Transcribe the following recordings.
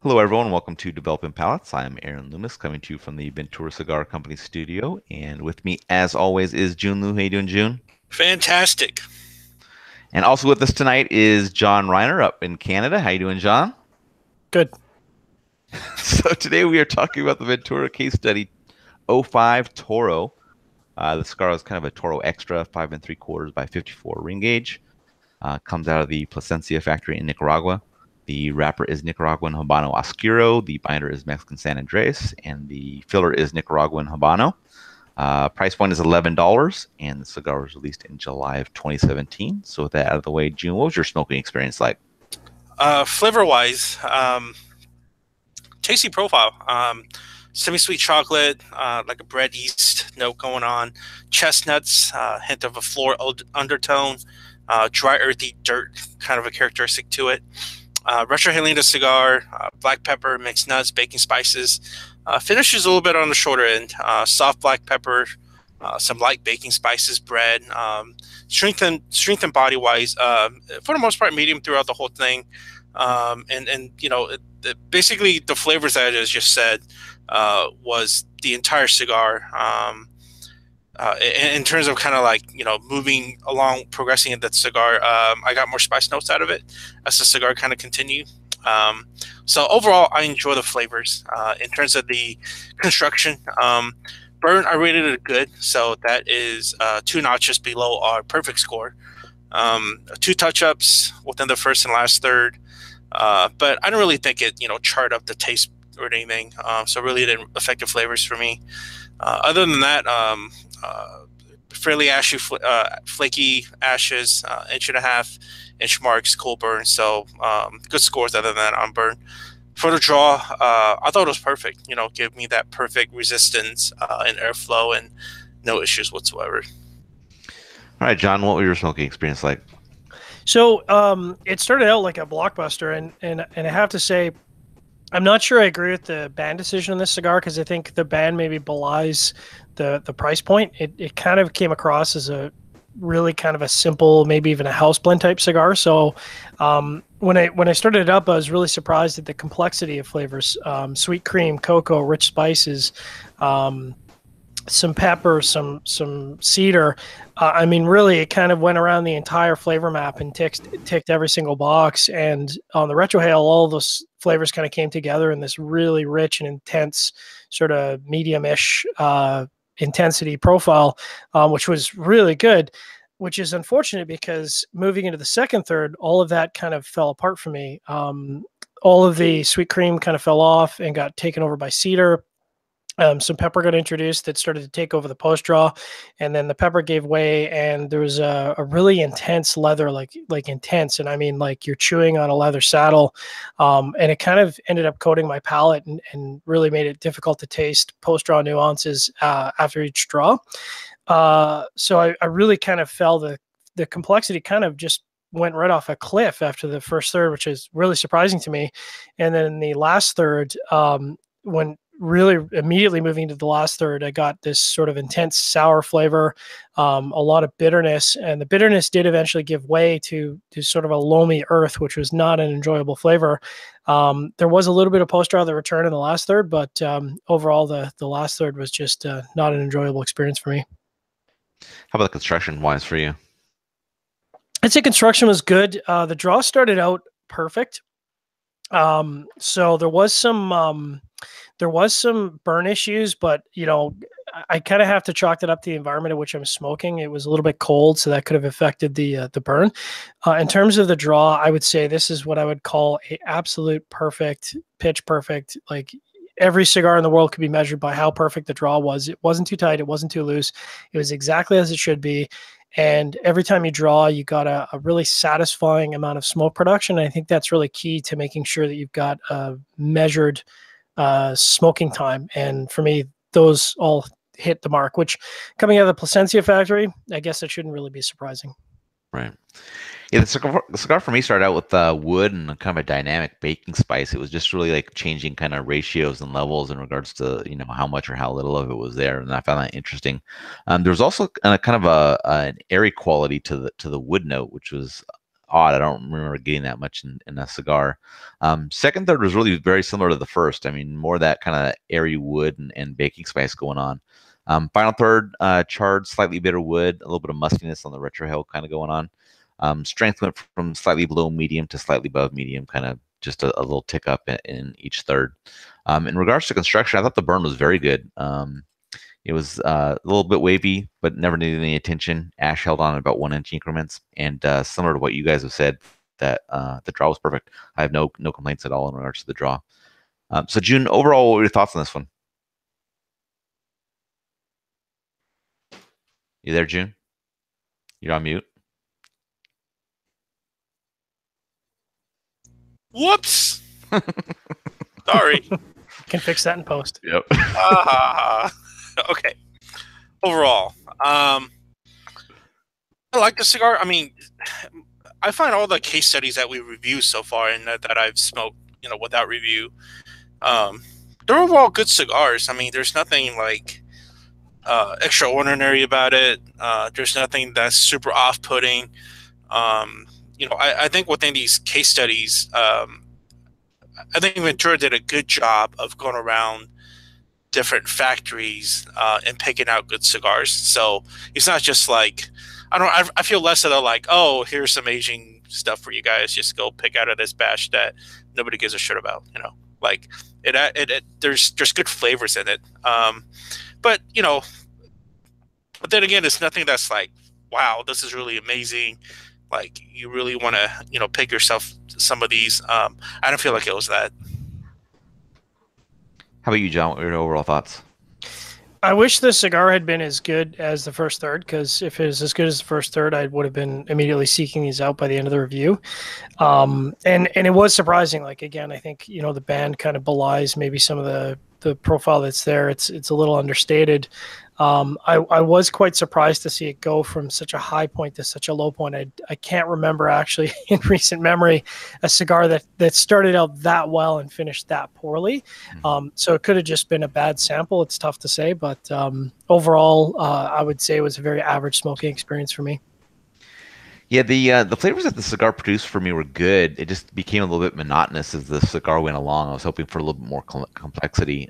Hello, everyone. Welcome to Developing Palates. I'm Aaron Loomis, coming to you from the Ventura Cigar Company studio. And with me, as always, is Jiunn Liu. How you doing, Jiunn? Fantastic. And also with us tonight is John Reiner up in Canada. How you doing, John? Good. So today we are talking about the Ventura Case Study '05 Toro. The cigar is kind of a Toro Extra, 5 3/4 by 54 ring gauge. Comes out of the Plasencia factory in Nicaragua. The wrapper is Nicaraguan Habano Oscuro. The binder is Mexican San Andres. And the filler is Nicaraguan Habano. Price point is $11, and the cigar was released in July of 2017. So with that out of the way, June, what was your smoking experience like? Flavor-wise, tasty profile. Semi-sweet chocolate, like a bread yeast note going on. Chestnuts, hint of a floral undertone. Dry, earthy dirt, kind of a characteristic to it. Retrohalina cigar, black pepper, mixed nuts, baking spices. Finish is a little bit on the shorter end. Soft black pepper, some light baking spices, bread. Strength and body wise, for the most part, medium throughout the whole thing. And you know, basically the flavors that I just said was the entire cigar. In terms of kind of like, moving along, progressing in that cigar, I got more spice notes out of it as the cigar kind of continued. So overall, I enjoy the flavors. In terms of the construction, burn, I rated it good. So that is 2 notches below our perfect score. 2 touch-ups within the first and last third. But I don't really think it, charred up the taste or anything. So really it didn't affect the flavors for me. Other than that, fairly ashy, flaky ashes, 1.5 inch marks, cool burn. So good scores other than that on burn. For the draw, I thought it was perfect. Give me that perfect resistance and airflow and no issues whatsoever. All right, John, what was your smoking experience like? So it started out like a blockbuster, and I have to say, I'm not sure I agree with the ban decision on this cigar because I think the ban maybe belies the price point. It kind of came across as a really kind of a simple, maybe even a house blend type cigar. So when I started it up, I was really surprised at the complexity of flavors: sweet cream, cocoa, rich spices, some pepper, some cedar. I mean, really, it kind of went around the entire flavor map and ticked every single box. And on the retrohale, all those flavors kind of came together in this really rich and intense, sort of medium-ish intensity profile, which was really good. Which is unfortunate because moving into the second third, all of that kind of fell apart for me. All of the sweet cream kind of fell off and got taken over by cedar. Some pepper got introduced that started to take over the post draw, and then the pepper gave way, and there was a really intense leather, like intense, and I mean like you're chewing on a leather saddle, and it kind of ended up coating my palate and really made it difficult to taste post draw nuances after each draw. So I really kind of felt the complexity kind of just went right off a cliff after the first third, which is really surprising to me, and then the last third, when really immediately moving to the last third, I got this sort of intense sour flavor, a lot of bitterness, and the bitterness did eventually give way to sort of a loamy earth, which was not an enjoyable flavor. There was a little bit of post-draw that returned in the last third, but overall, the last third was just not an enjoyable experience for me. How about construction-wise for you? I'd say construction was good. The draw started out perfect. So there was some burn issues, but I kind of have to chalk that up to the environment in which I'm smoking. It was a little bit cold, so that could have affected the burn. In terms of the draw, I would say this is what I would call a absolute perfect, pitch perfect. Like every cigar in the world could be measured by how perfect the draw was. It wasn't too tight, it wasn't too loose. It was exactly as it should be. And every time you draw, you got a really satisfying amount of smoke production. And I think that's really key to making sure that you've got a measured smoking time. And for me, those all hit the mark, which coming out of the Plasencia factory, I guess it shouldn't really be surprising. Right. Yeah, the cigar for me started out with wood and kind of a dynamic baking spice. It was just really like changing kind of ratios and levels in regards to how much or how little of it was there, and I found that interesting. There was also kind of an airy quality to the wood note, which was odd. I don't remember getting that much in a cigar. Second, third was really very similar to the first. I mean, more that kind of airy wood and baking spice going on. Final third, charred, slightly bitter wood, a little bit of muskiness on the retrohale kind of going on. Strength went from slightly below medium to slightly above medium, kind of just a little tick up in each third. In regards to construction, I thought the burn was very good. It was a little bit wavy, but never needed any attention. Ash held on at about 1 inch increments, and similar to what you guys have said, that the draw was perfect. I have no complaints at all in regards to the draw. So Jiunn, overall, what were your thoughts on this one? You there, Jiunn? You're on mute. Whoops. Sorry. Can fix that in post. Yep. Okay. Overall, I like the cigar. I mean, I find all the case studies that we reviewed so far and that I've smoked, without review, they're overall good cigars. I mean, there's nothing like extraordinary about it. There's nothing that's super off-putting. I think within these case studies, I think Ventura did a good job of going around different factories and picking out good cigars. So it's not just like I feel less of the like, oh, here's some aging stuff for you guys. Just go pick out of this batch that nobody gives a shit about. Like there's good flavors in it. But then again, it's nothing that's like, wow, this is really amazing. Like you really want to pick yourself some of these. I don't feel like it was that. How about you, John? What were your overall thoughts? I wish the cigar had been as good as the first third, because if it was as good as the first third, I would have been immediately seeking these out by the end of the review. And it was surprising. Like, again, I think, the band kind of belies maybe some of the profile that's there. It's a little understated. I was quite surprised to see it go from such a high point to such a low point. I can't remember actually in recent memory a cigar that started out that well and finished that poorly. So it could have just been a bad sample. It's tough to say, but overall, I would say it was a very average smoking experience for me. Yeah, the flavors that the cigar produced for me were good. It just became a little bit monotonous as the cigar went along. I was hoping for a little bit more complexity.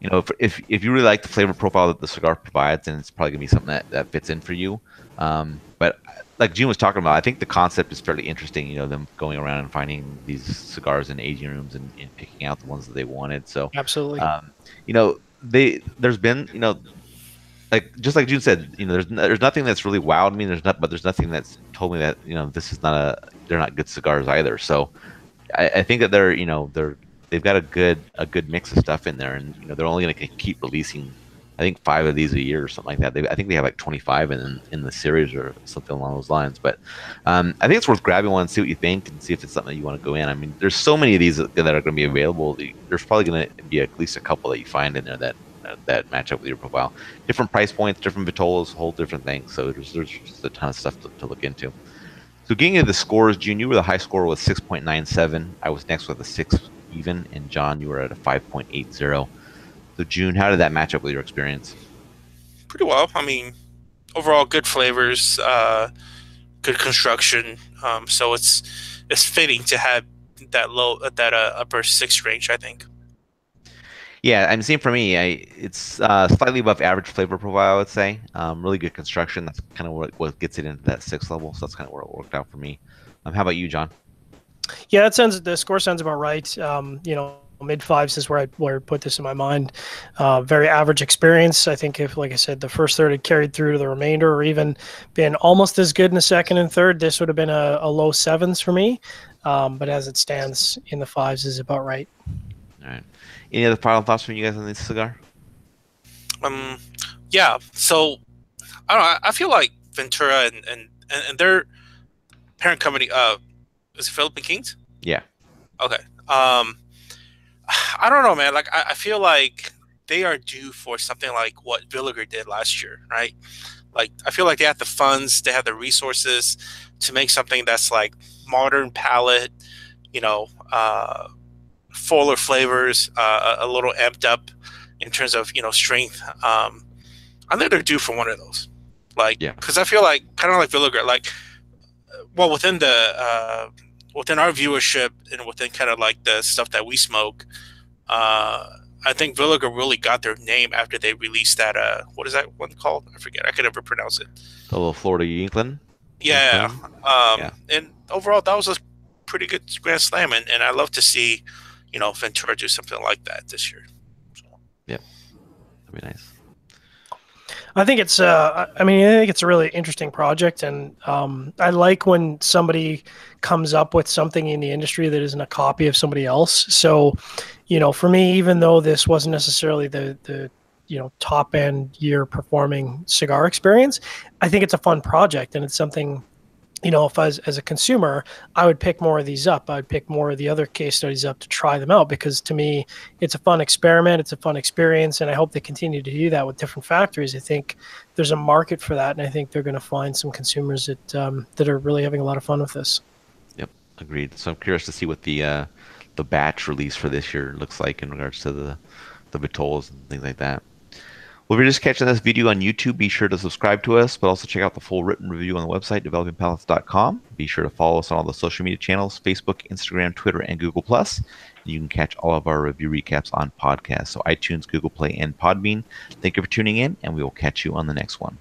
If you really like the flavor profile that the cigar provides, then it's probably gonna be something that fits in for you. But like Jiunn was talking about, I think the concept is fairly interesting. Them going around and finding these cigars in aging rooms and picking out the ones that they wanted. So absolutely, there's been like just like Jiunn said, there's nothing that's really wowed me. But there's nothing that's told me that this is they're not good cigars either. So I think that they've got a good mix of stuff in there, and they're only going to keep releasing, I think, 5 of these a year or something like that. I think they have like 25 in the series or something along those lines. But I think it's worth grabbing one and see what you think and see if it's something that you want to go in. I mean, there's so many of these that are going to be available. There's probably going to be at least a couple that you find in there that match up with your profile. Different price points, different vitolas, whole different things. So there's just a ton of stuff to look into. So getting into the scores, Jiunn, you were the high score with 6.97. I was next with a 6 even, and John, you were at a 5.80. So Jiunn, how did that match up with your experience? Pretty well. I mean, overall good flavors, good construction. So it's fitting to have that upper 6 range, I think. Yeah, I'm seeing for me, it's slightly above average flavor profile, I would say. Really good construction. That's kind of what gets it into that 6 level. So that's kind of where it worked out for me. How about you, John? Yeah, the score sounds about right. Mid 5s is where I put this in my mind. Very average experience. I think if, like I said, the first third had carried through to the remainder, or even been almost as good in the second and third, this would have been a low 7s for me. But as it stands, in the 5s is about right. All right. Any other final thoughts from you guys on this cigar? Yeah. So I don't know. I feel like Ventura and their parent company, is it Philippine Kings? Yeah. Okay. I don't know, man. Like I feel like they are due for something like what Villiger did last year, right? Like I feel like they have the funds, they have the resources to make something that's like modern palate, fuller flavors, a little amped up in terms of strength. I think they're due for one of those. Like, yeah, because I feel like kind of like Villiger, like well, within our viewership and within kind of like the stuff that we smoke, I think Villiger really got their name after they released that. What is that one called? I forget. I could never pronounce it. The little Florida Yinkling. Yeah. Yeah. And overall, that was a pretty good Grand Slam, and I love to see, Ventura do something like that this year. So. Yep. That'd be nice. I think it's I think it's a really interesting project, and I like when somebody comes up with something in the industry that isn't a copy of somebody else. So, for me, even though this wasn't necessarily the top end year performing cigar experience, I think it's a fun project, and it's something. If as a consumer, I would pick more of these up. I would pick more of the other case studies up to try them out, because to me, it's a fun experiment. It's a fun experience. And I hope they continue to do that with different factories. I think there's a market for that. And I think they're going to find some consumers that are really having a lot of fun with this. Yep. Agreed. So I'm curious to see what the batch release for this year looks like in regards to the Vitolas and things like that. Well, if you're just catching this video on YouTube, be sure to subscribe to us, but also check out the full written review on the website, developingpalates.com. Be sure to follow us on all the social media channels, Facebook, Instagram, Twitter, and Google+. You can catch all of our review recaps on podcasts, so iTunes, Google Play, and Podbean. Thank you for tuning in, and we will catch you on the next one.